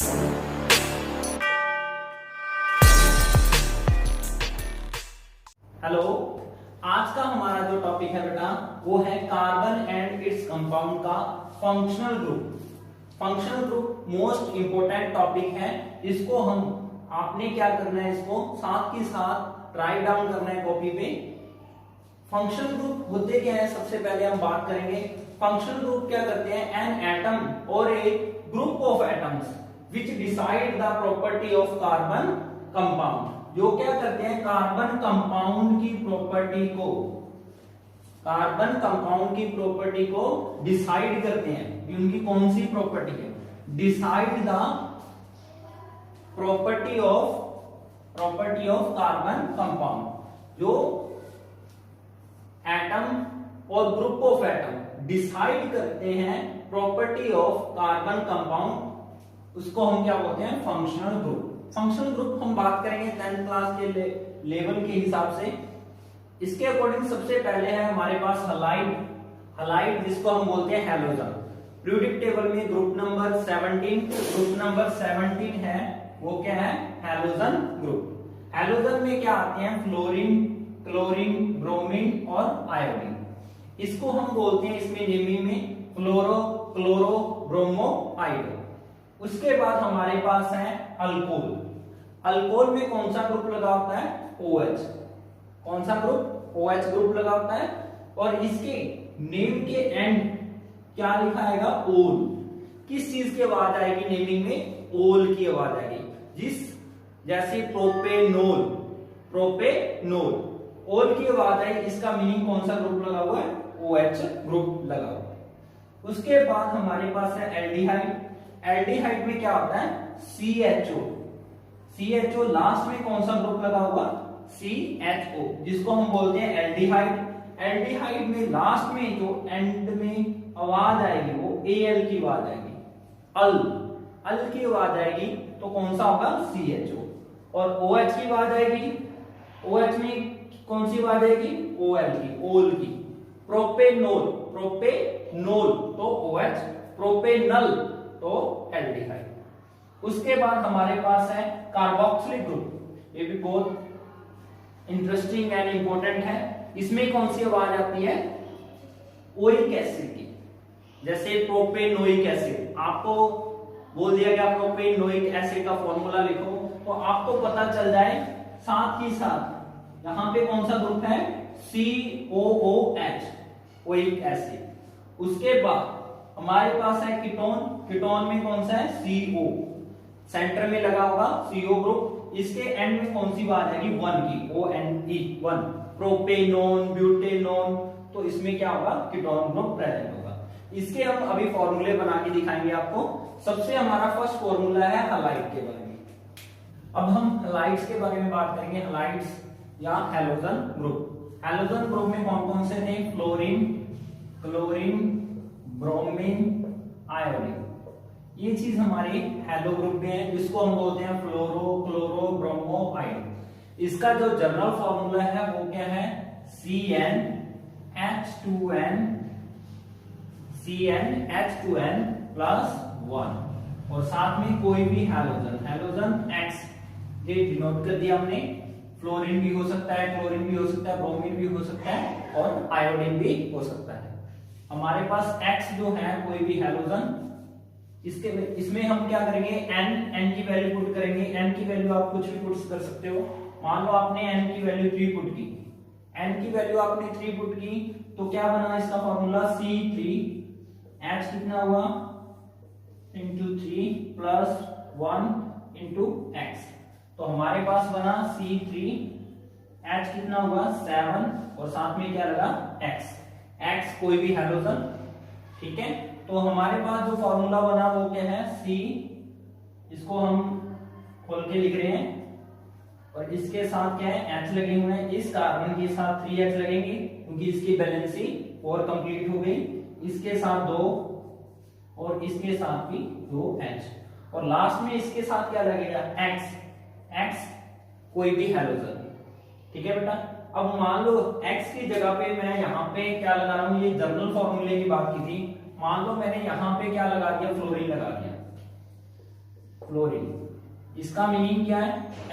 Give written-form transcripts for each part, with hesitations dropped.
Hello, आज का हमारा जो टॉपिक है बेटा वो है कार्बन एंड इट्स कंपाउंड का functional group. Functional group most important topic है। इसको आपने क्या करना है, इसको साथ के साथ राइट डाउन करना है कॉपी पे। फंक्शनल ग्रुप होते क्या है, सबसे पहले हम बात करेंगे। फंक्शनल ग्रुप क्या करते हैं, एन एटम और a group of atoms which decide the property of carbon compound. जो क्या करते हैं, कार्बन कंपाउंड की प्रॉपर्टी को, कार्बन कंपाउंड की प्रॉपर्टी को डिसाइड करते हैं। उनकी कौन सी प्रॉपर्टी है, decide the property of carbon compound. जो एटम और ग्रुप ऑफ एटम डिसाइड करते हैं प्रॉपर्टी ऑफ कार्बन कंपाउंड, उसको हम क्या बोलते हैं, फंक्शनल ग्रुप। फंक्शनल ग्रुप हम बात करेंगे 10th क्लास के लेवल के हिसाब से। इसके अकॉर्डिंग सबसे पहले है हमारे पास हलाइड जिसको हम बोलते हैं हैलोजन। पीरियोडिक टेबल में ग्रुप नंबर 17 है, वो क्या है, हैलोजन ग्रुप। हैलोजन में क्या आते हैं, फ्लोरीन, क्लोरीन, ब्रोमीन और आयोडीन। इसको हम बोलते हैं इसमें नेमिंग में क्लोरो ब्रोमो आयोडो। उसके बाद हमारे पास है अल्कोहल। अल्कोहल में कौन सा ग्रुप लगा होता है, OH। कौन सा ग्रुप, OH ग्रुप लगा होता है। और इसके नेम के एंड क्या लिखा आएगा, ओल। किस चीज की आवाज आएगी नेमिंग में, ओल की आवाज आएगी। जैसे प्रोपेनोल ओल की आवाज आई, इसका मीनिंग कौन सा ग्रुप लगा हुआ है, OH ग्रुप लगा हुआ है। उसके बाद हमारे पास है एल्डिहाइड। एल्डिहाइड में क्या होता है, CHO लास्ट में कौन सा ग्रुप लगा हुआ, CHO, जिसको हम बोलते हैं एल्डिहाइड। एल्डिहाइड में लास्ट में जो एंड में आवाज आएगी वो AL की आवाज आएगी, अल की आवाज आएगी, तो कौन सा होगा, CHO। और OH की आवाज आएगी, OH में कौन सी आवाज आएगी, ओल की। प्रोपेनोल तो OH, प्रोपेनल तो एल्डिहाइड। उसके बाद हमारे पास है कार्बोक्सिलिक ग्रुप। ये भी बहुत इंटरेस्टिंग एंड इंपॉर्टेंट है। इसमें कौन सी आवाज आती है, ओइक एसिड की। जैसे प्रोपेनोइक एसिड, आपको बोल दिया गया प्रोपेनोइक एसिड का फॉर्मूला लिखो, तो आपको पता चल जाए। साथ ही साथ यहां पे कौन सा ग्रुप है, COOH, ओइक एसिड। उसके बाद हमारे पास है कीटोन में कौन सा है, CO, सेंटर में लगा होगा CO ग्रुप। इसके एंड में कौन सी बात आएगी, 1 की, ONE, प्रोपेनोन, ब्यूटेनोन, तो इसमें क्या होगा, कीटोन ग्रुप प्रेजेंट होगा। इसके हम अभी फॉर्मूले बना के दिखाएंगे आपको। सबसे हमारा फर्स्ट फॉर्मूला है हलाइड के बारे में। अब हम हलाइड्स के बारे में बात करेंगे, हलाइड्स या हैलोजन ग्रुप। हैलोजन ग्रुप में कौन कौन से थे, फ्लोरीन, क्लोरीन, ब्रोमीन, आयोडीन। ये चीज हमारी हैलो ग्रुप में है, जिसको हम बोलते हैं क्लोरो ब्रोमो आयोडीन। इसका जो जनरल फॉर्मूला है वो क्या है, CnH2n प्लस 1। और साथ में कोई भी हैलोजन X ये डिनोट कर दिया हमने। फ्लोरीन भी हो सकता है, क्लोरीन भी हो सकता है, ब्रोमीन भी हो सकता है और आयोडीन भी हो सकता है। हमारे पास X जो है कोई भी हैलोजन, इसमें हम क्या करेंगे, n की वैल्यू पुट करेंगे। n की वैल्यू आप कुछ भी पुट कर सकते हो। मान लो आपने n की वैल्यू 3 पुट की, n की वैल्यू आपने 3 पुट की, तो क्या बना इसका फॉर्मूला, C3H कितना हुआ, इंटू 3 प्लस 1 इंटू X। तो हमारे पास बना C3H कितना हुआ, 7, और साथ में क्या लगा, X कोई भी हैलोजन, ठीक है। तो हमारे पास जो फॉर्मूला बना वो क्या है, C, इसको हम खोल के लिख रहे हैं, और इसके साथ क्या है, H लगे हुए हैं। इस कार्बन के साथ 3H लगेंगे क्योंकि इसकी बैलेंसी 4 कंप्लीट हो गई। इसके साथ 2 और इसके साथ भी 2H, और लास्ट में इसके साथ क्या लगेगा, X कोई भी हैलोजन, ठीक है बेटा। अब मान लो X की जगह पे मैं यहाँ पे क्या लगा रहा हूँ, ये जनरल फॉर्मूले की बात की थी। मान लो मैंने यहाँ पे क्या लगा दिया, फ्लोरीन लगा दिया। फ्लोरीन। इसका मीनिंग क्या है,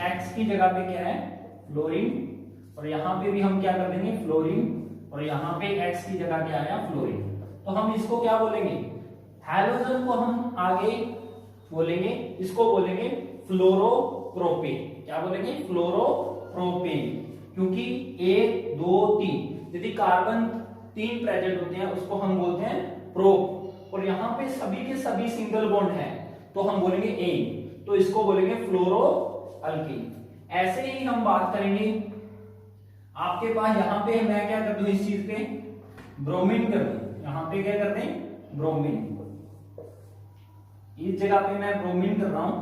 X की जगह पे क्या है फ्लोरीन, और यहाँ पे भी हम क्या कर देंगे फ्लोरीन, और यहाँ पे X की जगह क्या आया फ्लोरीन। तो हम इसको क्या बोलेंगे, हैलोजन को हम आगे बोलेंगे, इसको बोलेंगे फ्लोरोप्रोपेन। क्या बोलेंगे, फ्लोरोप्रोपेन, क्योंकि 1 2 3 यदि कार्बन 3 प्रेजेंट होते हैं उसको हम बोलते हैं प्रोप, और यहाँ पे सभी के सभी सिंगल बॉन्ड है तो हम बोलेंगे एन, तो इसको बोलेंगे फ्लोरो अल्कीन। ऐसे ही हम बात करेंगे, आपके पास यहाँ पे मैं क्या कर दूं, इस चीज पे ब्रोमीन कर दूं, यहाँ पे क्या कर दें ब्रोमीन, इस जगह पे मैं ब्रोमीन कर रहा हूं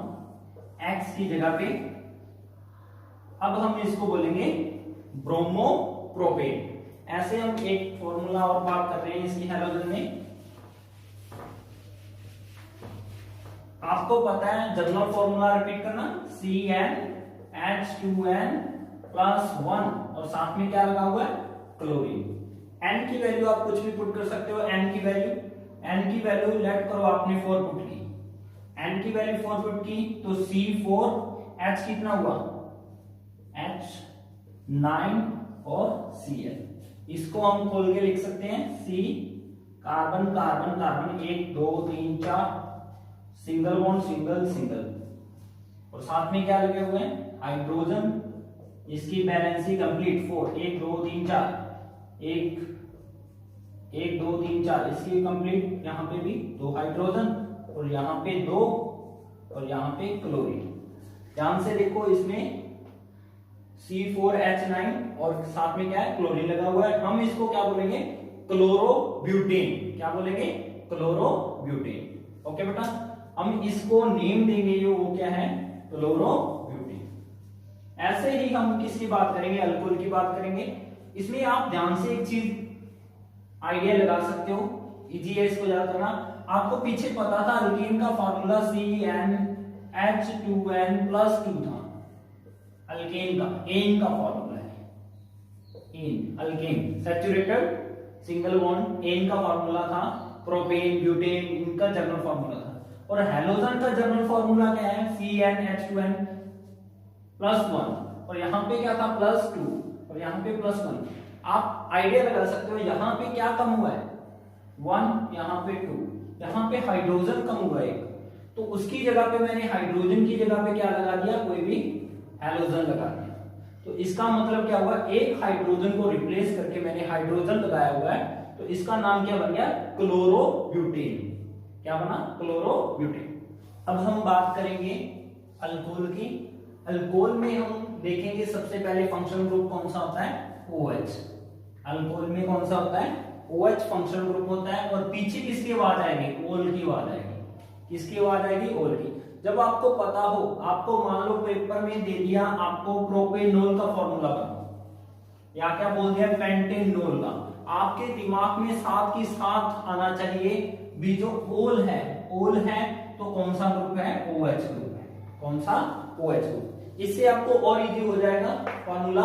X की जगह पे। अब हम इसको बोलेंगे ब्रोमोप्रोपेन। ऐसे हम एक फॉर्मूला और बात कर रहे हैं इसकी हैलोजन में। आपको पता है जनरल फॉर्मूला रिपीट करना, CnH2n + 1 और साथ में क्या लगा हुआ है क्लोरीन। n की वैल्यू आप कुछ भी पुट कर सकते हो, n की वैल्यू लेट करो आपने 4 पुट की, n की वैल्यू 4 पुट की तो C4H कितना हुआ H9 और Cl। इसको हम खोल के लिख सकते हैं, C carbon carbon carbon 1 2 3 4 single bond single single, और साथ में क्या लगे हुए हैं हाइड्रोजन, इसकी बैलेंसी कंप्लीट 4 1 2 3 4 1 1 2 3 4 इसकी कंप्लीट, यहाँ पे भी 2 हाइड्रोजन और यहाँ पे 2 और यहाँ पे क्लोरीन। ध्यान से देखो इसमें C4H9 और साथ में क्या है क्लोरीन लगा हुआ है। हम इसको क्या बोलेंगे क्लोरोब्यूटेन। क्या बोलेंगे क्लोरोब्यूटेन। ओके बेटा, हम इसको नेम देंगे जो वो क्या है क्लोरोब्यूटेन। ऐसे ही हम किसकी बात करेंगे, अल्कोहल की बात करेंगे। इसमें आप ध्यान से एक चीज आइडिया लगा सकते हो, इजी है इसको याद करना। आपको पीछे पता था अल्कीन का फार्मूला CnH2n+2 था, अल्केन का एन का फॉर्मूला है, ane alkane saturated single bond, ane का फॉर्मूला था, प्रोपेन ब्यूटेन इनका जनरल फॉर्मूला था। और हैलोजन का जनरल फॉर्मूला क्या है CnH2n+1 और यहाँ पे क्या था +2 और यहाँ पे +1। आप आइडिया लगा सकते हो यहाँ पे क्या कम हुआ है 1, यहाँ पे 2, यहाँ पे हाइड्रोजन कम हुआ है, तो उसकी जगह पे मैंने हाइड्रोजन की जगह पे क्या लगा दिया, कोई भी हैलोजन लगा दिया। तो इसका मतलब क्या हुआ, एक हाइड्रोजन को रिप्लेस करके मैंने हाइड्रोजन लगाया हुआ है, तो इसका नाम क्या बन गया क्लोरोब्यूटेन। क्या बना क्लोरोब्यूटेन। अब हम बात करेंगे अल्कोहल की। अल्कोहल में हम देखेंगे सबसे पहले फंक्शनल ग्रुप कौन सा होता है OH। अल्कोहल में कौन सा होता है OH फंक्शनल ग्रुप होता है, और पीछे किसकी आवाज आएगी ओल की आवाज आएगी। किसकी आवाज आएगी ओल की। जब आपको पता हो, आपको मान लो पेपर में दे दिया आपको प्रोपेनॉल का फॉर्मूला बनाओ या क्या बोल दिया पेंटेनॉल का, आपके दिमाग में साथ की साथ आना चाहिए भी जो ओल है तो कौन सा ग्रुप है OH ग्रुप है। कौन सा OH ग्रुप। इससे आपको और इजी हो जाएगा फॉर्मूला,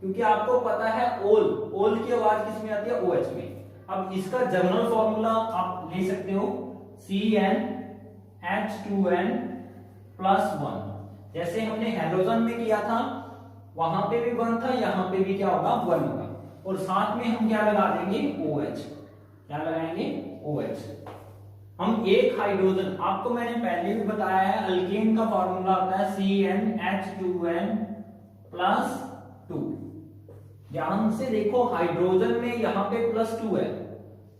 क्योंकि आपको पता है ओल की आवाज किस में आती है OH में। अब इसका जनरल फॉर्मूला आप ले सकते हो CnH2n+1। जैसे हमने हैलोजन में किया था वहां पे भी 1 था, यहाँ पे भी क्या होगा 1 होगा, और साथ में हम क्या लगा देंगे OH। क्या लगाएंगे OH। हम एक हाइड्रोजन, आपको मैंने पहले भी बताया है अल्केन का फॉर्मूला होता है CnH2n+2। ध्यान से देखो हाइड्रोजन में यहाँ पे +2 है,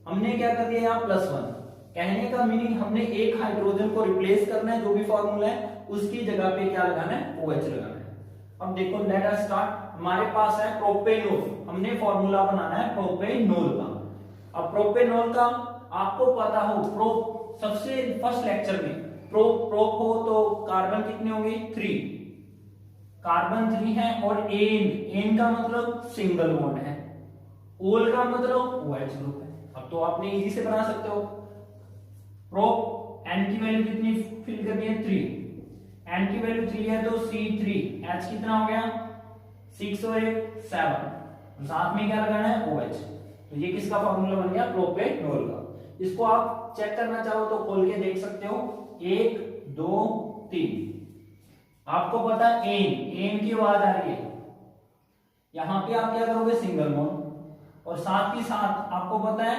हमने क्या कर दिया यहाँ +1। कहने का मीनिंग हमने एक हाइड्रोजन को रिप्लेस करना है, जो भी फॉर्मूला है उसकी जगह पे क्या लगाना है OH लगाना है। अब देखो लेट अस स्टार्ट। हमारे पास है प्रोपेनॉल, हमने फॉर्मूला बनाना है प्रोपेनॉल का। अब प्रोपेनॉल का आपको पता हो सबसे फर्स्ट लेक्चर में प्रोप हो तो कार्बन कितने होंगे 3, कार्बन 3 है, और एन का मतलब सिंगल बॉन्ड है, ओल का मतलब OH ग्रुप है। अब तो आपने इजी से बना सकते हो। प्रोप n की वैल्यू कितनी फिल करनी है 3, n की वैल्यू 3 है तो C3H कितना हो गया 6 और 1 7, साथ में क्या लगाना है OH। तो ये किसका फॉर्मूला बन गया प्रोपेनॉल का। इसको आप चेक करना चाहो तो खोल के देख सकते हो, 1 2 3। आपको पता है एन की आवाज आ रही है, यहां पे आप क्या करोगे सिंगल बॉन्ड, और साथ ही साथ आपको पता है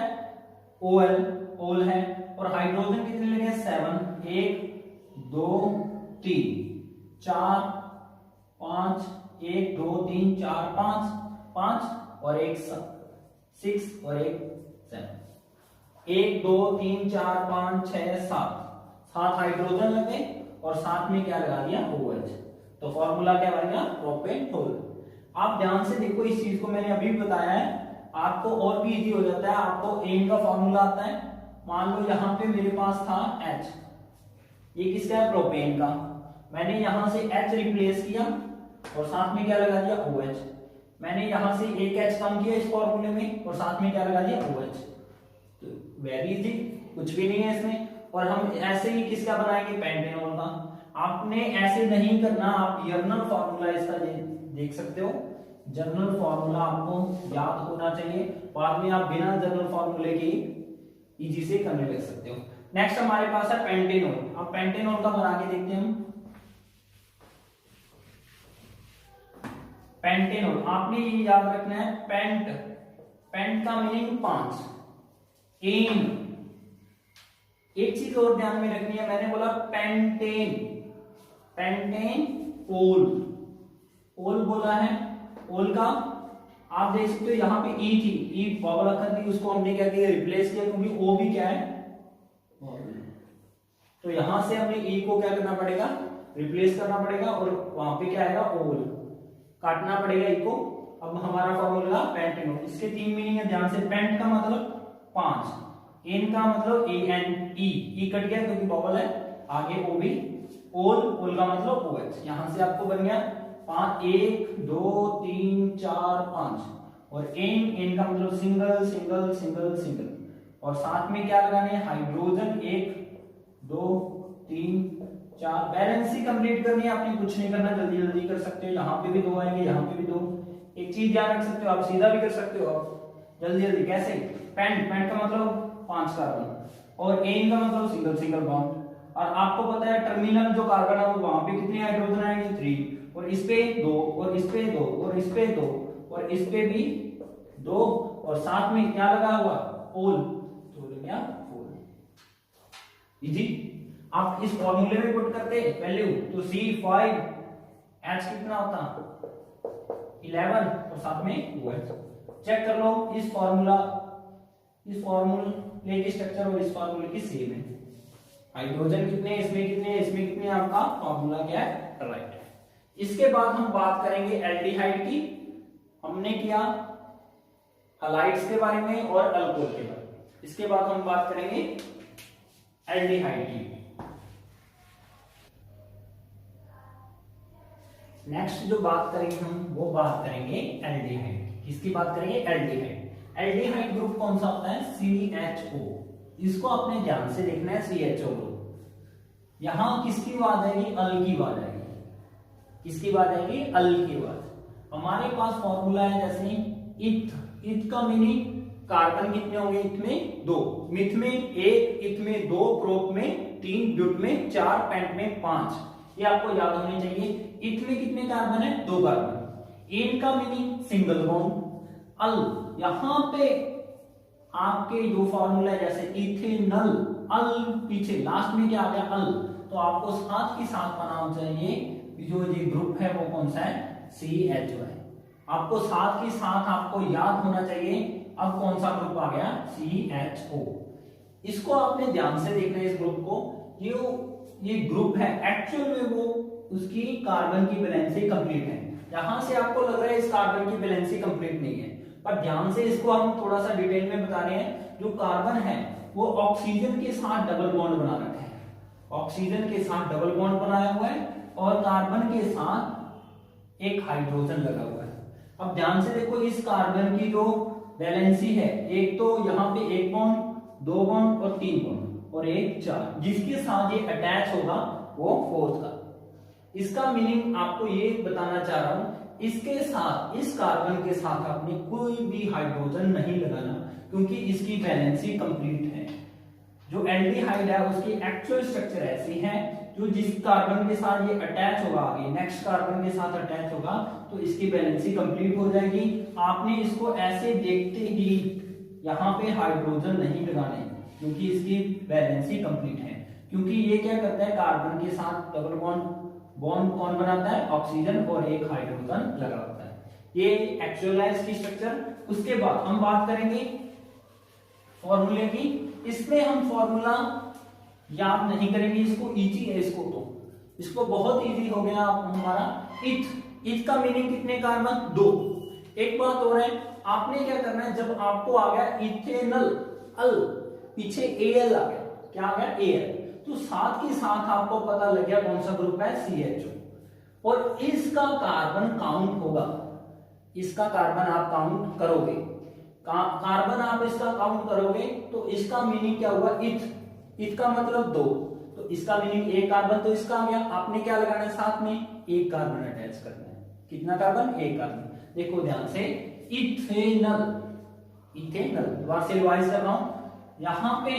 ओल है, और हाइड्रोजन कितने लगे 7, 1 2 3 4 5, 1 2 3 4 5 5 और 1 6 और 1 7, 1 2 3 4 5 6 7 हाइड्रोजन लगे और साथ में क्या लगा दिया OH, तो फॉर्मूला क्या बनेगा प्रोपेनोल। आप ध्यान से देखो, इस चीज को मैंने अभी बताया है, आपको और भी इजी हो जाता है। आपको एन का फॉर्मूला आता है, मान लो यहाँ पे मेरे पास था H, ये किसका है प्रोपेन का, मैंने यहां से H रिप्लेस किया और साथ में क्या लगा दिया OH, मैंने यहां से एक H कम किया इस फॉर्मूले में और साथ में क्या लगा दिया OH, तो वेरी इजी, कुछ भी नहीं है इसमें। और हम ऐसे ही किसका बनाएंगे पेंटेनॉल का। आपने ऐसे नहीं करना, आप जर्नल फॉर्मूला इसका देख सकते हो, जनरल फॉर्मूला आपको याद होना चाहिए, बाद में आप बिना जनरल फॉर्मूले के इजी से करने लग सकते हो। नेक्स्ट हमारे पास है पेंटेनॉल। अब पेंटेनॉल का बना के देखते हैं हम। पेंटेनॉल आपने ये याद रखना है, पेंट का मीनिंग 5, एन, एक चीज और ध्यान में रखनी है, मैंने बोला पेंटेन ओल बोला है, ओल का आप देख सकते हो यहाँ पे ई थी, ई बॉबल अखर थी, उसको हमने क्या किया रिप्लेस किया, क्योंकि ओ भी क्या है तो यहां से हमें ई को क्या करना पड़ेगा रिप्लेस करना पड़ेगा, और वहां पे क्या आएगा ओल, काटना पड़ेगा ई को। अब हमारा फॉर्मूला पेंटेनॉल, इसके 3 मीनिंग है ध्यान से। पेंट का मतलब 5, एन का मतलब AN, ई कट गया क्योंकि बॉबल है, आगे ओ भी, ओल का मतलब OH, यहां से आपको बन गया 5, 1 2 3 4 5, और एन का मतलब सिंगल सिंगल सिंगल सिंगल, और साथ में क्या लगाने हैं हाइड्रोजन, 1 2 3 4, बैलेंस ही कंप्लीट करनी है, आपने कुछ नहीं करना, जल्दी जल्दी कर सकते हो, यहाँ पे भी 2 आएंगे, यहाँ पे भी 2। एक चीज ध्यान रख सकते हो, आप सीधा भी कर सकते हो, आप जल्दी जल्दी कैसे, पेंट का मतलब 5 कार्बन, और एन का मतलब सिंगल सिंगल बॉन्ड, और आपको पता है टर्मिनल जो कार्बन है वो वहां पे कितने हाइड्रोजन आएंगे 3, और इस पे 2, और इस पे 2, और इस पे 2, और इस पे भी 2, और साथ में क्या लगा हुआ ओल, तो हो गया ओल। इजी, आप इस फॉर्मूले में पुट करते वैल्यू तो C5, H कितना होता 11, और साथ में OH। चेक कर लो इस फॉर्मूले की स्ट्रक्चर और इस फॉर्मूले की सेम है, हाइड्रोजन कितने इसमें कितने इसमें कितने, आपका फॉर्मूला क्या है राइट है। इसके बाद हम बात करेंगे एल्डिहाइड की, हमने किया हलाइड्स के बारे में और अल्कोहल के बारे में, इसके बाद हम बात करेंगे एल्डिहाइड की। नेक्स्ट जो बात करेंगे हम वो बात करेंगे एल्डिहाइड, किसकी बात करेंगे एल्डिहाइड। एल्डिहाइड ग्रुप कौन सा होता है CHO, इसको अपने ध्यान से देखना है CHO ग्रुप। यहां किसकी आवाज आएगी अल की आवाज आएगी, किसकी आवाज आएगी अल की आवाज। हमारे पास फॉर्मूला है जैसे इथ का मीनिंग कार्बन कितने होंगे, इथ में 2, मिथ में 1, इथ में 2, प्रोप में 3, ब्यूट में 4, पेंट में 5, ये आपको याद होने चाहिए। इथ में कितने कार्बन है 2 कार्बन। एन का मीनिंग सिंगल बॉन्ड। अल, यहां पे आपके जो फॉर्मूला है जैसे इथेनल, अल पीछे लास्ट में क्या आ गया अल, तो आपको साथ ही साथ बनाना चाहिए जो ये ग्रुप है वो कौन सा है CHO है। आपको साथ ही साथ आपको याद होना चाहिए अब कौन सा ग्रुप आ गया CHO। इसको आपने ध्यान से देखना है इस ग्रुप को, ये ग्रुप है एक्चुअल में वो उसकी कार्बन की वैलेंसी कंप्लीट है। यहां से आपको लग रहा है इस कार्बन की वैलेंसी कंप्लीट नहीं है, पर ध्यान से इसको हम थोड़ा सा डिटेल में बता रहे हैं। जो कार्बन है वो ऑक्सीजन के साथ डबल बॉन्ड बना रखा है, ऑक्सीजन के साथ डबल बॉन्ड बनाया हुआ है और कार्बन के साथ एक हाइड्रोजन लगा हुआ है। अब ध्यान से देखो इस कार्बन की जो वैलेंसी है, एक तो यहाँ पे 1 बॉन्ड, 2 बॉन्ड और 3 बॉन्ड और 1 4, जिसके साथ ये अटैच होगा वो 4th का। इसका मीनिंग आपको ये बताना चाह रहा हूं, इसके साथ इस कार्बन के साथ आपने कोई भी हाइड्रोजन नहीं लगाना, क्योंकि इसकी वैलेंसी कंप्लीट है। जो एल्डिहाइड है उसकी एक्चुअल स्ट्रक्चर ऐसी है, जो जिस कार्बन के साथ ये अटैच होगा, आगे नेक्स्ट कार्बन के साथ अटैच होगा तो इसकी वैलेंसी कंप्लीट हो जाएगी। आपने इसको ऐसे देखते ही यहाँ पे हाइड्रोजन नहीं लगाने, क्योंकि इसकी वैलेंसी कंप्लीट है। क्योंकि ये क्या करता है, कार्बन के साथ डबल बॉन्ड कौन बनाता है, ऑक्सीजन, और एक हाइड्रोजन लगा होता है। ये एक्चुअल है इसकी स्ट्रक्चर। उसके बाद हम बात करेंगे फॉर्मूले की। इसमें हम फॉर्मूला याद नहीं करेंगे, इसको इजी है, इसको बहुत इजी हो गया हमारा। इथ का मीनिंग कितने कार्बन, 2। एक बात और है, आपने क्या करना है, जब आपको आ गया इथेनल अल, पीछे एल आ गया, क्या आ गया, एल, तो साथ के साथ आपको पता लग गया कौन सा ग्रुप है, CHO, और इसका कार्बन काउंट होगा, इसका कार्बन आप काउंट करोगे, कार्बन आप इसका काउंट करोगे तो इसका मीनिंग क्या हुआ, इथ का मतलब 2, तो इसका मीनिंग एक कार्बन तो इसका आ गया। आपने क्या लगाना है, साथ में एक कार्बन अटैच करना है। कितना कार्बन, एक कार्बन। देखो ध्यान से, इथेनल, दोबारा से रिवाइज कर रहा हूं, यहां पे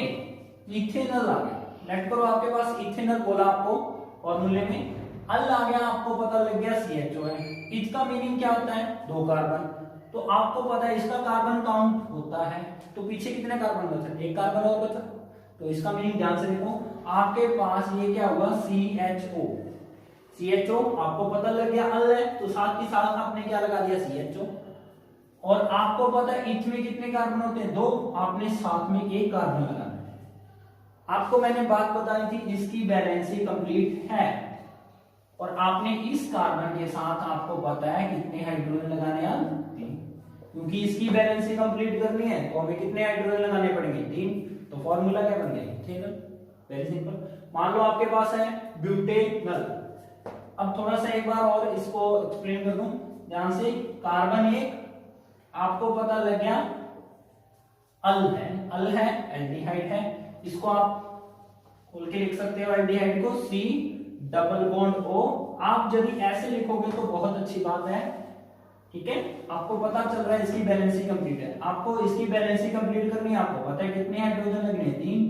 इथेनल आ गया, लेट करो, आपके पास इथेनल बोला आपको फॉर्मूले में, अल आ गया, आपको पता लग गया CHO है। इथ का मीनिंग क्या होता है, 2 कार्बन, तो आपको पता है इसका कार्बन काउंट होता है, तो पीछे कितने कार्बन बचा, एक कार्बन और बचा, तो इसका मीनिंग ध्यान से देखो, आपके पास ये क्या हुआ, CHO, आपको पता लग गया अल है, तो साथ ही साथ आपने क्या लगा दिया, CHO, और आपको पता है इथ में कितने कार्बन होते हैं, 2, आपने साथ में एक कार्बन लगाना है। आपको मैंने बात बताई थी, इसकी वैलेंसी कंप्लीट है, और आपने इस कार्बन के साथ आपको पता है कितने हाइड्रोजन लगाने हैं, 3, क्योंकि इसकी वैलेंसी कंप्लीट करनी है तो हमें कितने हाइड्रोजन लगाने पड़ेंगे, 3, तो फॉर्मूला क्या बन गया, इथेनल। Very simple. मान लो आपके पास है ब्यूटेनल। अब थोड़ा सा एक बार और इसको एक्सप्लेन कर दूं ध्यान से, कार्बन 1 आपको पता लग गया अल है, एल्डिहाइड है, इसको आप खोल के लिख सकते हो, एल्डिहाइड को C डबल बॉन्ड O। आप यदि ऐसे लिखोगे तो बहुत अच्छी बात है, ठीक है, आपको पता चल रहा है इसकी बैलेंसी कंप्लीट है। आपको इसकी बैलेंसी कंप्लीट करनी है, आपको पता है कितने हाइड्रोजन लगने हैं, 3,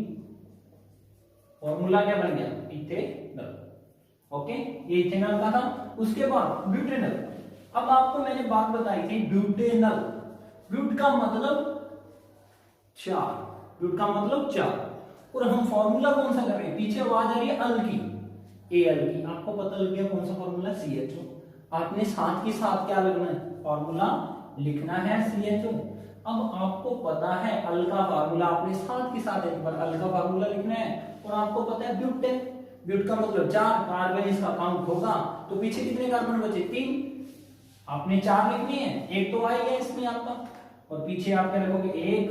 फॉर्मूला क्या बन गया, इथेनल। ओके, ये इथेनल का था। उसके बाद ब्यूटेनल। अब आपको मैंने बात बताई थी ब्यूटेनल, ब्यूट का मतलब 4, ब्यूट का मतलब 4, और हम फॉर्मूला कौन सा कर रहे हैं, पीछे आवाज आ रही है अल की, Al की, आपको पता लग गया कौन सा फॉर्मूला, CHO। आपने साथ के साथ क्या लगना है, फॉर्मूला लिखना है, CHO। अब आपको पता है अल का फार्मूला, आपने साथ के साथ एक बार अल का फार्मूला लिखना है, और आपको पता है ब्यूटेन, ब्यूट का मतलब 4, कार्बन इसका काउंट होगा, तो पीछे कितने कार्बन बचे, 3, आपने 4 लिखनी है, एक तो आएगा इसमें आपका, और पीछे आप क्या लिखोगे, 1,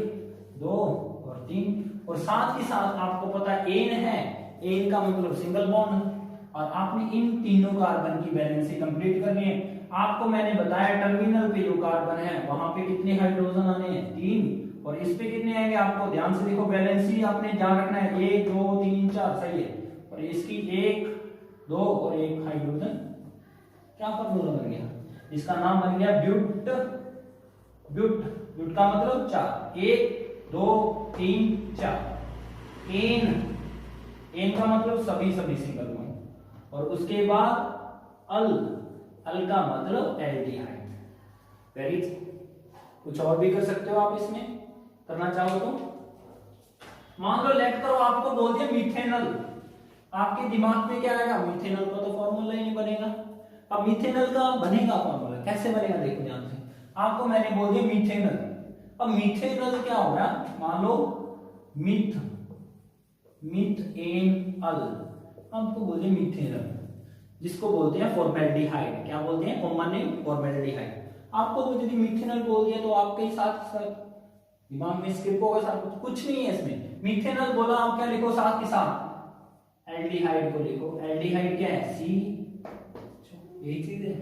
2 और 3, और साथ ही साथ आपको पता है एन है, एन का मतलब सिंगल बॉन्ड, और आपने इन तीनों कार्बन की बैलेंसी कंप्लीट करनी है। आपको मैंने बताया टर्मिनल पे जो कार्बन है वहां पे कितने हाइड्रोजन आने हैं, 3, और इस पे कितने आएंगे, आपको ध्यान से देखो, बैलेंसी आपने ध्यान रखना है, 1 2 3 4, सही है, और इसकी 1 2 और 1 हाइड्रोजन, क्या फॉर्मूला बन गया, इसका नाम बन गया ब्यूट, ब्यूट, ब्यूट का मतलब 4, 1 2 3 4, एन का मतलब सभी सिंगल बॉन्ड, और उसके बाद अल का मतलब एल्डिहाइड। वेरी, कुछ और भी कर सकते हो आप इसमें, करना चाहो तो। मान लो लेट करो, आपको बोल दिया मीथेनल, आपके दिमाग में क्या आएगा, मीथेनल का तो फॉर्मूला ही नहीं बनेगा। अब मीथेनल का बनेगा फॉर्मूला, कैसे बनेगा, देखो ध्यान से, आपको मैंने बोल दिया मीथेनल। अब मीथेनल क्या हो रहा, मान लो मीथेनल, आपको बोल दिया मीथेनल, जिसको बोलते हैं फॉर्मेल्डिहाइड। क्या बोलते हैं, कॉमन नेम फॉर्मेल्डिहाइड। आपको यदि मीथेनल बोल दिया तो आपके साथ दिमाग में स्किप होगा सारा कुछ नहीं है इसमें। मीथेनल बोला, आप क्या लिखो साथ के साथ, एल्डिहाइड को लिखो। एल्डिहाइड क्या है, C, यही चीज है।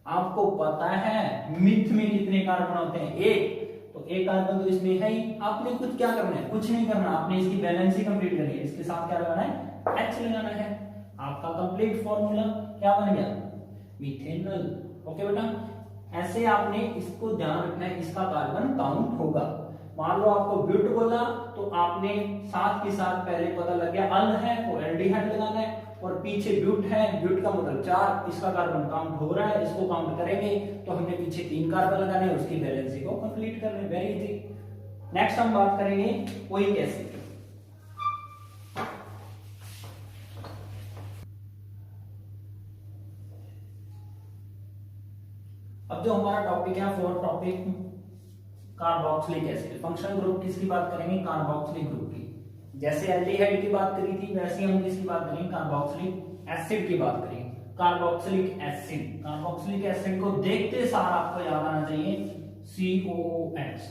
आपको पता है मिथ में कितने कार्बन होते हैं, 1, तो एक कार्बन तो इसमें है ही। आपने कुछ क्या करना है, कुछ नहीं करना, आपने इसकी बैलेंसी कंप्लीट करनी है, इसके साथ क्या लगाना है, H लगाना है। आपका कंप्लीट फॉर्मूला क्या बन गया, मीथेनल। ओके बेटा, ऐसे आपने इसको ध्यान रखना है, इसका कार्बन काउंट होगा। मान लो आपको ब्यूट बोला तो तो आपने साथ के साथ पहले पता लग गया अल है तो एल्डिहाइड लगाना है, और पीछे ब्यूट है, ब्यूट का मतलब 4, इसका कार्बन काउंट हो रहा है, इसको काउंट करेंगे तो हमने पीछे 3 कार्बन लगाने हैं, उसकी वैलेंसी को कंप्लीट करना है। Very easy. नेक्स्ट हम बात करेंगे ओइक एसिड। अब जो हमारा टॉपिक है fourth topic carboxylic acid. Functional group किसकी बात करेंगे? कार्बोक्सिलिक ग्रुप की। जैसे एल्डिहाइड की बात करी थी वैसे हम किसकी बात करेंगे? कार्बोक्सिलिक एसिड की बाच करेंगे। कार्बोक्सिलिक एसिड, कार्बोक्सिलिक एसिड को देखते सार आपको याद आना चाहिए COOH।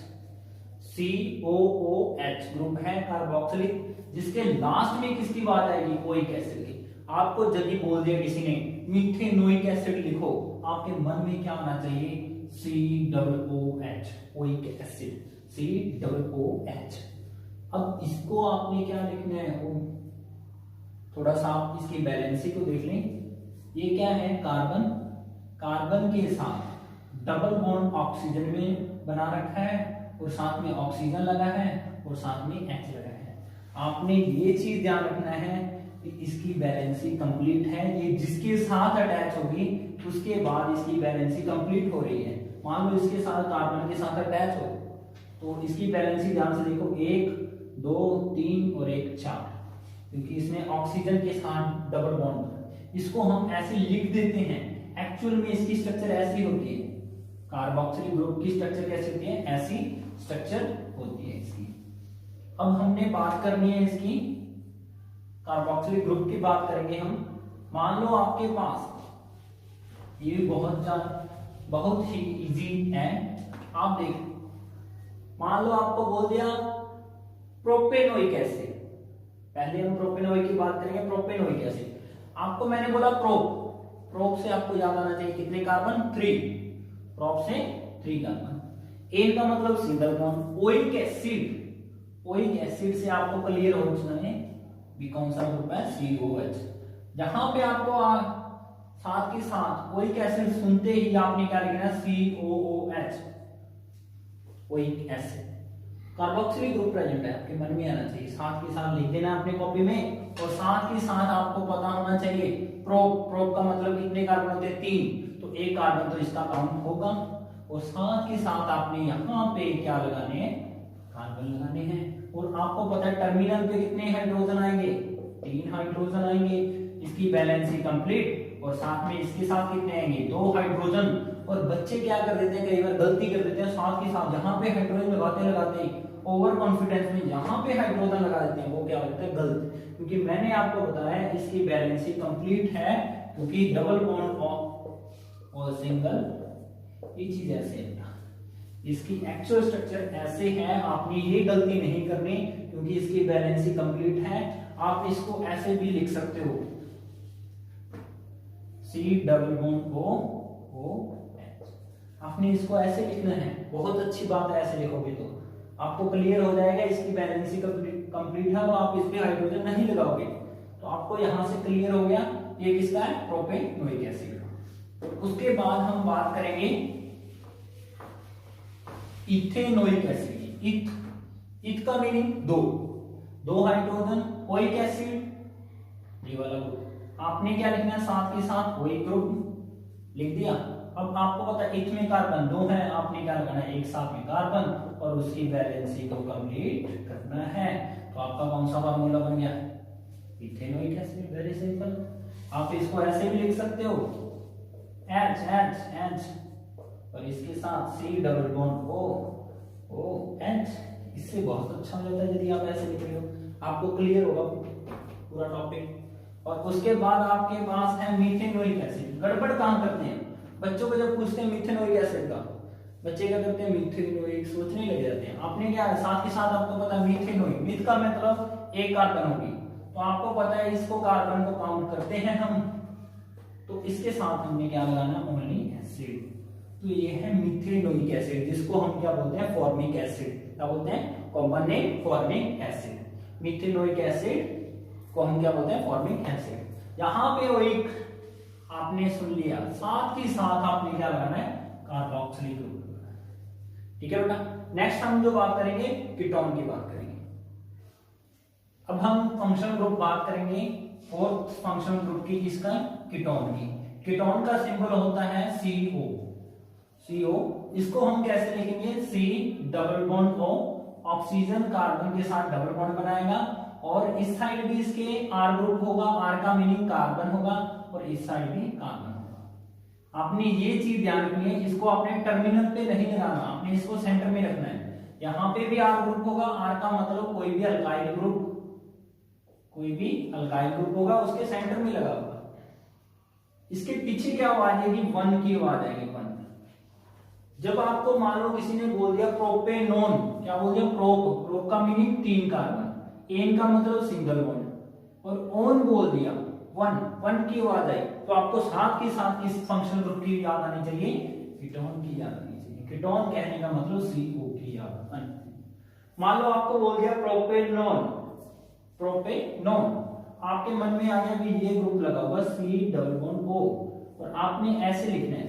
COOH ग्रुप है कार्बोक्सिलिक, जिसके लास्ट में किसकी बात आएगी? ओइक एसिड की। आपको जब भी बोल दिया किसी ने मीथेनोइक एसिड लिखो, आपके मन में क्या आना चाहिए? COOH, oic acid, COOH। अब इसको आपने क्या लिखना है? थोड़ा सा आप इसकी बैलेंसी को देख लें। ये क्या है? कार्बन, कार्बन के साथ डबल बॉन्ड ऑक्सीजन में बना रखा है, और साथ में ऑक्सीजन लगा है, और साथ में H लगा है। आपने ये चीज ध्यान रखना है कि इसकी बैलेंसी कंप्लीट है। ये जिसके साथ अटैच होगी उसके बाद इसकी बैलेंसी कंप्लीट हो रही है। मान लो इसके साथ कार्बन के साथ अटैच हो तो इसकी बैलेंसी ध्यान से देखो, 1 2 3 और 1 4, क्योंकि इसने ऑक्सीजन के साथ डबल बॉन्ड। इसको हम ऐसे लिख देते हैं, एक्चुअल में इसकी स्ट्रक्चर ऐसी होती है। कार्बोक्सिलिक ग्रुप की स्ट्रक्चर कैसी होती है? ऐसी स्ट्रक्चर होती है इसकी। अब हमने बात करनी है इसकी कार्बोक्सिलिक ग्रुप की बात करेंगे हम। मान लो आपके पास ये बहुत ही इजी है, आप देखो। मान लो आपको बोल दिया प्रोपेनोइक एसिड, पहले हम प्रोपेनोइक की बात करेंगे। प्रोपेनोइक एसिड आपको मैंने बोला प्रोप से आपको याद आना चाहिए कितने कार्बन? 3। प्रोप से 3 कार्बन। एन का मतलब सिंगल बॉन्ड। ओइक एसिड से आपको क्लियर हो जाए भी कौन सा ग्रुप है? COH। जहां पे आपको साथ के साथ ओइक एसिड सुनते ही आपने क्या लिखना? COOH, oic acid. Carboxylic group present है, आपके मन में आना चाहिए, साथ के साथ लिख देना अपने कॉपी में। और साथ के साथ आपको पता होना चाहिए प्रोप का मतलब कितने कार्बन होते हैं? 3, तो 1 कार्बन तो इसका काउंट होगा। और साथ के साथ आपने यहाँ पे क्या लगाने हैं? कार्बन लगाने हैं। और आपको पता है टर्मिनल पे कितने हाइड्रोजन आएंगे? 3 हाइड्रोजन आएंगे। इसकी बैलेंसी कंप्लीट। और साथ में इसके साथ कितने आएंगे? 2 हाइड्रोजन। और बच्चे क्या कर देते हैं, कई बार गलती कर देते हैं, साथ के साथ जहां पे हाइड्रोजन लगाते ओवर कॉन्फिडेंस में जहां पे हाइड्रोजन लगा देते हैं, वो क्या होता है? गलत। क्योंकि मैंने आपको बताया इसकी बैलेंसी कंप्लीट है, क्योंकि डबल बॉन्ड और सिंगल, ये चीज ऐसे है। इसकी एक्चुअल स्ट्रक्चर ऐसे है, आपने ये गलती नहीं करनी, क्योंकि इसकी बैलेंसी कंप्लीट है। आप इसको ऐसे भी लिख सकते हो, COOH। आपने इसको ऐसे लिखना है, बहुत अच्छी बात है। ऐसे लिखोगे तो आपको क्लियर हो जाएगा इसकी बैलेंसी कंप्लीट है, और आप इस पे हाइड्रोजन नहीं लगाओगे। तो आपको यहां से क्लियर हो गया ये किसका है? Propanoic acid. उसके बाद हम बात करेंगे इथेनोइक एसिड। इथ का मीनिंग 2 हाइड्रोजन, ओइक एसिड, ये वाला ग्रुप। आपने क्या लिखना है? साथ के साथ ओइक ग्रुप लिख दिया। अब आपको पता है इथ में कार्बन 2 है, आपने क्या लगाना है? एक साथ में कार्बन, और उसकी बैलेंसी को कंप्लीट करना है। तो आपका कौन सा फार्मूला बन गया? Ethanoic acid. Very simple. आप इसको ऐसे भी लिख सकते हो, H, और इसके साथ C डबल बॉन्ड OH। इससे बहुत अच्छा हो जाता है यदि आप ऐसे लिख रहे हो, आपको क्लियर होगा पूरा टॉपिक। और उसके बाद आपके पास है मीथेनोइक एसिड। गड़बड़ काम करते हैं बच्चों को जब पूछते हैं मीथेनोइक एसिड का, बच्चे क्या करते हैं? मीथेनोइक सोचने लग जाते हैं। आपने क्या साथ के साथ आपको पता है मीथेनोइक, मीथ का मतलब 1 कार्बन होगी, तो आपको पता है इसको कार्बन को काउंट करते हैं हम, तो इसके साथ हमने क्या लगाना? Only acid. तो ये है मीथेनोइक एसिड, जिसको हम क्या बोलते हैं? Formic acid. क्या बोलते हैं? Common name formic acid. Methanoic acid को हम क्या बोलते हैं? Formic acid. यहाँ पे ओइक आपने सुन लिया, साथ ही साथ आपने क्या लगाना है? Carboxylic group. ठीक है बेटा। नेक्स्ट हम जो बात करेंगे कीटोन की बात करेंगे। अब हम फंक्शनल ग्रुप बात करेंगे फोर्थ फंक्शनल ग्रुप की, किसका? कीटोन की। कीटोन का सिंबल होता है CO। CO इसको हम कैसे लिखेंगे? C double bond O, oxygen carbon के साथ डबल बॉन्ड बनाएगा और इस साइड भी इसके R ग्रुप होगा, R का मीनिंग कार्बन होगा और इस साइड भी कार्बन होगा। आपने ये चीज ध्यान रखनी है, इसको आपने टर्मिनल पे नहीं लगाना, आपने इसको सेंटर में रखना है। यहाँ पे भी R ग्रुप होगा, R का मतलब कोई भी अल्काइल ग्रुप, कोई भी अल्काइल ग्रुप होगा उसके सेंटर में लगा होगा। इसके पीछे क्या आवाज आएगी? 1 की आवाज आएगी, 1। जब आपको मान लो किसी ने बोल दिया प्रोपेनोन, क्या बोल दिया? प्रोप का मीनिंग 3 कार्बन, एन का मतलब सिंगल बॉन्ड, और ओन बोल दिया 1 की आवाज आई, तो आपको साथ के साथ इस फंक्शनल ग्रुप की याद आनी चाहिए, कीटोन की याद आनी चाहिए। कीटोन कहने का मतलब CO की याद आनी। मान लो आपको बोल दिया प्रोपेनोन, आपके मन में आ गया भी ये ग्रुप लगा हुआ C डबल बॉन्ड O, और आपने ऐसे लिखना है।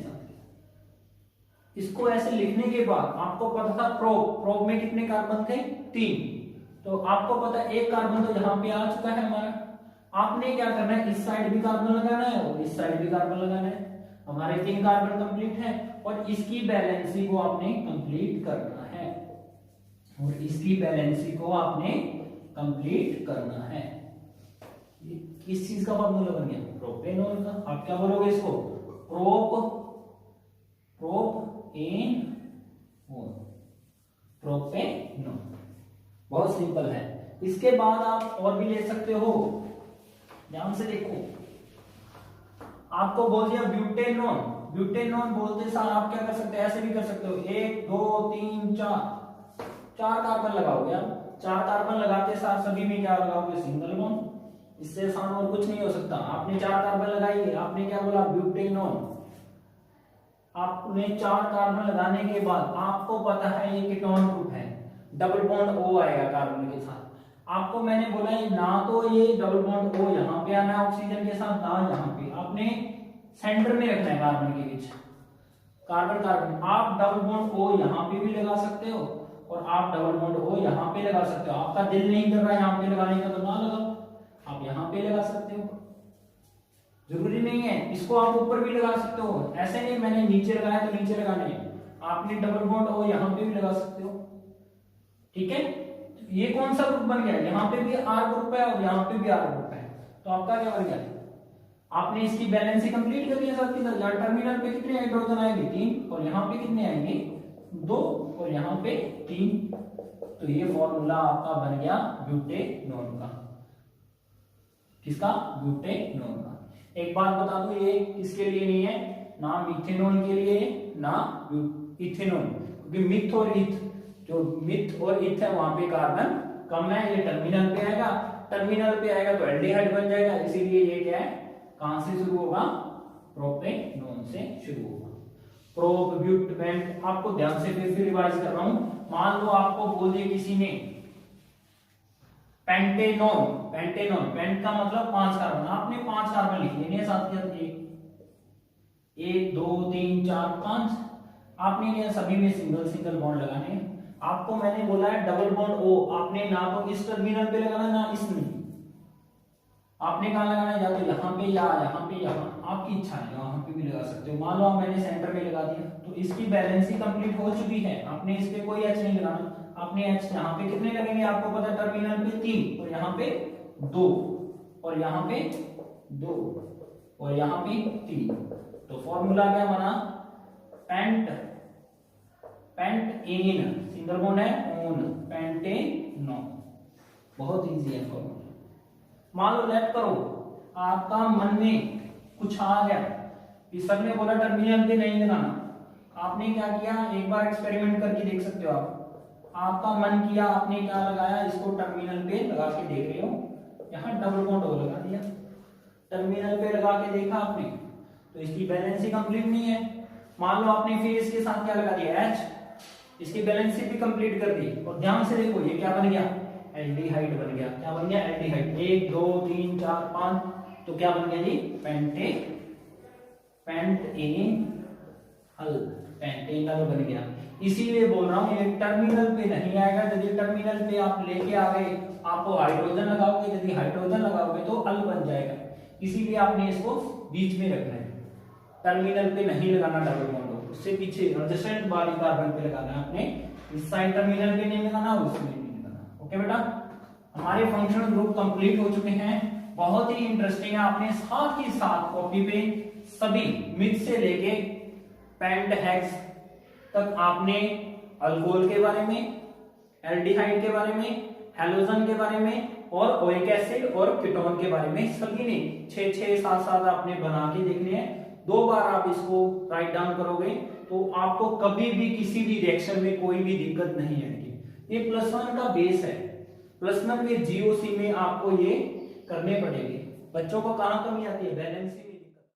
इसको ऐसे लिखने के बाद आपको पता था प्रोप में कितने कार्बन थे? 3। तो आपको पता है एक कार्बन तो यहाँ पे आ चुका है हमारा। आपने क्या करना है? इस साइड भी कार्बन लगाना है और इस साइड भी कार्बन लगाना है। हमारे 3 कार्बन कंप्लीट है और इसकी बैलेंसी को आपने कंप्लीट करना है, और इसकी बैलेंसी को आपने कंप्लीट करना है। किस चीज का फॉर्मूला बन गया? प्रोपेनॉल का। आप क्या बोलोगे इसको? प्रोपेनॉल। बहुत सिंपल है। इसके बाद आप और भी ले सकते हो, ध्यान से देखो। आपको बोल दिया ब्यूटेनॉन, ब्यूटेनॉन बोलते सार आप क्या कर सकते हो? ऐसे भी कर सकते हो, 1 2 3 4 कार्बन लगाओगे आप। 4 कार्बन लगाते साथ सभी में क्या लगाओगे? Single bond. इससे आसान और कुछ नहीं हो सकता। आपने 4 कार्बन लगाई, आपने क्या बोला? ब्यूटेनॉन। आपने 4 कार्बन लगाने के बाद आपको पता है ये कीटोन ग्रुप है, डबल बॉन्ड O आएगा कार्बन के साथ। आपको मैंने बोला है ना तो ये डबल बॉन्ड O यहाँ पे आना है ऑक्सीजन के साथ, ना यहाँ पे। आपने सेंटर में रखना है कार्बन के बीच, कार्बन। आप डबल बॉन्ड O यहाँ पे भी लगा सकते हो और आप डबल बॉन्ड O यहाँ पे लगा सकते हो। आपका दिल नहीं कर रहा है यहाँ पे लगाने का तो ना लगाओ, आप यहाँ पे लगा सकते हो। जरूरी नहीं है, इसको आप ऊपर भी लगा सकते हो। ऐसे नहीं मैंने नीचे लगाया तो नीचे लगाने हैं, आपने डबल बॉन्ड O यहाँ पे भी लगा सकते हो। ठीक है, ये कौन सा ग्रुप बन गया? यहाँ पे भी R ग्रुप है और यहाँ पे भी R ग्रुप है, तो आपका क्या बन गया? आपने इसकी बैलेंस ही कंप्लीट कर दिया साथ के साथ। यहाँ टर्मिनल पे कितने हाइड्रोजन आएंगे? 3, और यहाँ पे कितने आएंगे? 2, और यहाँ पे 3। तो ये फॉर्मूला आपका बन गया ब्यूटेनॉन का। किसका? ब्यूटेनॉन का। एक बात बता दूं, ये किसके लिए नहीं है? ना मिथेनॉन के लिए ना इथेनॉन, क्योंकि मिथ और इथ, जो मिथ और इथ है वहां पे कार्बन कम है, ये टर्मिनल पे आएगा। टर्मिनल पे आएगा तो एल्डिहाइड बन जाएगा, इसीलिए ये क्या है? कहां से शुरू होगा? प्रोपेनॉन से शुरू होगा। Prop but pent. आपको ध्यान से फिर रिवाइज कर रहा हूं। मान लो आपको बोल दिया किसी ने पेंटेनॉन, पेंट का मतलब 5 कार्बन, आपने 5 कार्बन लिख लिए साथ के साथ, 1 2 3 4 5। आपने क्या सभी में सिंगल बॉन्ड लगाने हैं। आपको मैंने बोला है डबल बॉन्ड O, आपने ना तो इस टर्मिनल पे लगाना ना इसमें, आपने कहां लगाना है? या तो यहाँ पे या यहाँ पे, यहाँ आपकी इच्छा है, यहाँ पे भी लगा सकते हो। मान लो मैंने सेंटर में लगा दिया तो इसकी बैलेंस ही कंप्लीट हो चुकी है। आपने इस पे कोई H नहीं लगाना, आपने H यहाँ पे कितने लगेंगे? आपको पता है टर्मिनल पे 3, और यहाँ पे 2, और यहाँ पे 2, और यहाँ पे 3। तो फॉर्मूला क्या बना? पेंटेन, सिंगल बॉन्ड है ओन, पेंटेनॉन। बहुत इजी है फॉर्मूला। मान लो लेट करो, आपका मन में कुछ आ गया कि सर ने बोला टर्मिनल पे नहीं लगाना, आपने क्या किया? एक बार एक्सपेरिमेंट करके देख सकते हो आप। आपका मन किया, आपने क्या लगाया? इसको टर्मिनल पे लगा के देख रहे हो, यहाँ डबल बॉन्ड O लगा दिया। टर्मिनल पे लगा के देखा आपने तो इसकी बैलेंस ही कंप्लीट नहीं है। मान लो आपने फिर इसके साथ क्या लगा दिया? H, इसकी बैलेंस भी कंप्लीट कर दी। और ध्यान से देखो ये क्या बन गया? एल्डिहाइड बन गया। क्या बन गया? एल्डिहाइड। 1 2 3 4 5, तो क्या बन गया जी? पेंटेनॉल बन गया। इसीलिए बोल रहा हूं ये टर्मिनल पे नहीं आएगा। यदि टर्मिनल पे आप लेके आ गए, आपको हाइड्रोजन लगाओगे, यदि हाइड्रोजन लगाओगे तो अल बन जाएगा। इसीलिए आपने इसको बीच में रखना है, टर्मिनल पे नहीं लगाना डबल बॉन्ड को, उससे पीछे एडजेसेंट वाली कार्बन पे लगाना है आपने। इस साइड टर्मिनल पे नहीं लगाना, उसमें नहीं लगाना। ओके बेटा, हमारे फंक्शनल ग्रुप कंप्लीट हो चुके हैं। बहुत ही इंटरेस्टिंग है। आपने साथ ही साथ कॉपी पे सभी मिथ से लेके पेंटहेक्स तक आपने अल्कोहल के बारे में, एल्डिहाइड के बारे में, हैलोजन के बारे में और ओइक एसिड और कीटोन के बारे में सभी ने 6-6 7-7 आपने बना के देखने हैं। 2 बार आप इसको राइट डाउन करोगे तो आपको कभी भी किसी भी रिएक्शन में कोई भी दिक्कत नहीं आएगी। ये +1 का बेस है। +1 में जीओसी में आपको ये करने पड़ेंगे। बच्चों को कहां कमी आती है? बैलेंसिंग।